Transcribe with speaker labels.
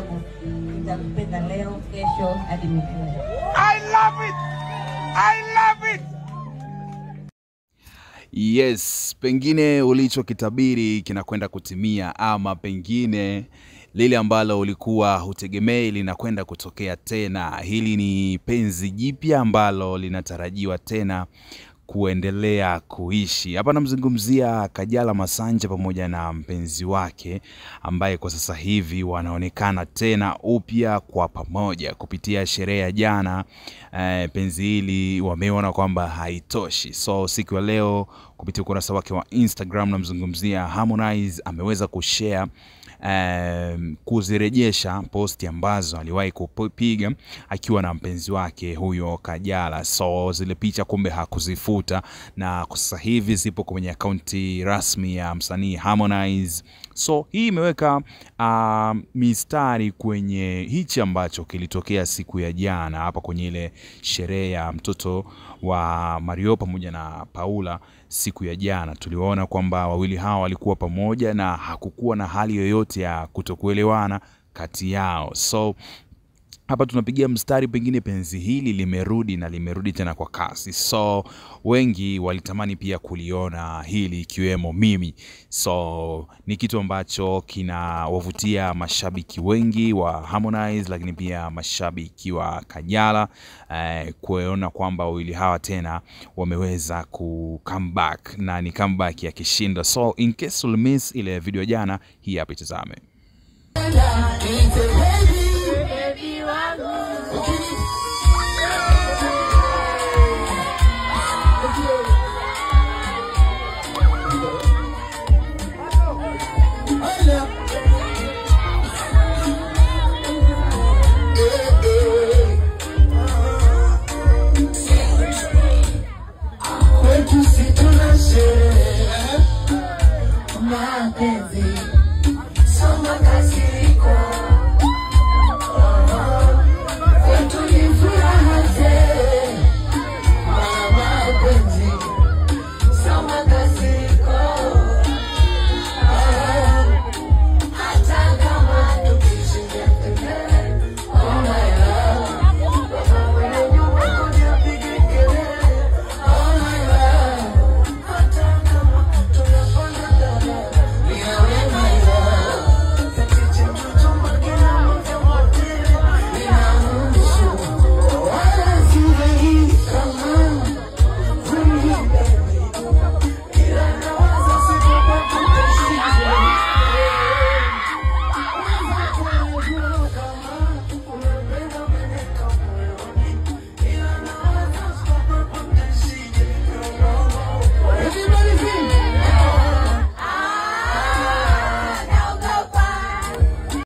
Speaker 1: ajabu. Nitakupenda leo, kesho hadi milele.
Speaker 2: I love it. I love it.
Speaker 3: Yes, pengine ulichokitabiri kinakwenda kutimia, ama pengine lile ambalo ulikuwa hutegemei linakwenda kutokea tena. Hili ni penzi jipya ambalo linatarajiwa tena kuendelea kuishi. Hapa namzungumzia Kajala Masanja pamoja na mpenzi wake ambaye kwa sasa hivi wanaonekana tena upya kwa pamoja kupitia sherehe ya jana. Penzi hili wameona kwamba haitoshi. So siku ya leo kupitia ukurasa wake wa Instagram namzungumzia Harmonize ameweza kushare kuzirejesha posti ambazo aliwahi kupiga akiwa na mpenzi wake huyo Kajala. So zile picha kumbe hakuzifuta, na kwa sasa hivi zipo kwenye akaunti rasmi ya msanii Harmonize. So hii imeweka mistari kwenye hichi ambacho kilitokea siku ya jana hapa kwenye ile sherehe ya mtoto wa Mario pamoja na Paula. Siku ya jana tuliona kwamba wawili hawa walikuwa pamoja na hakukuwa na hali yoyote ya kutokuelewana kati yao. So hapa tunapigia mstari, pengine penzi hili limerudi na limerudi tena kwa kasi. So wengi walitamani pia kuliona hili, ikiwemo mimi. So ni kitu ambacho kinawavutia mashabiki wengi wa Harmonize, lakini pia mashabiki wa Kajala kuona kwamba wawili hawa tena wameweza ku come back, na ni comeback ya kishindo. So in case you miss ile video jana, hii hapa itazame.
Speaker 4: Baby wangu,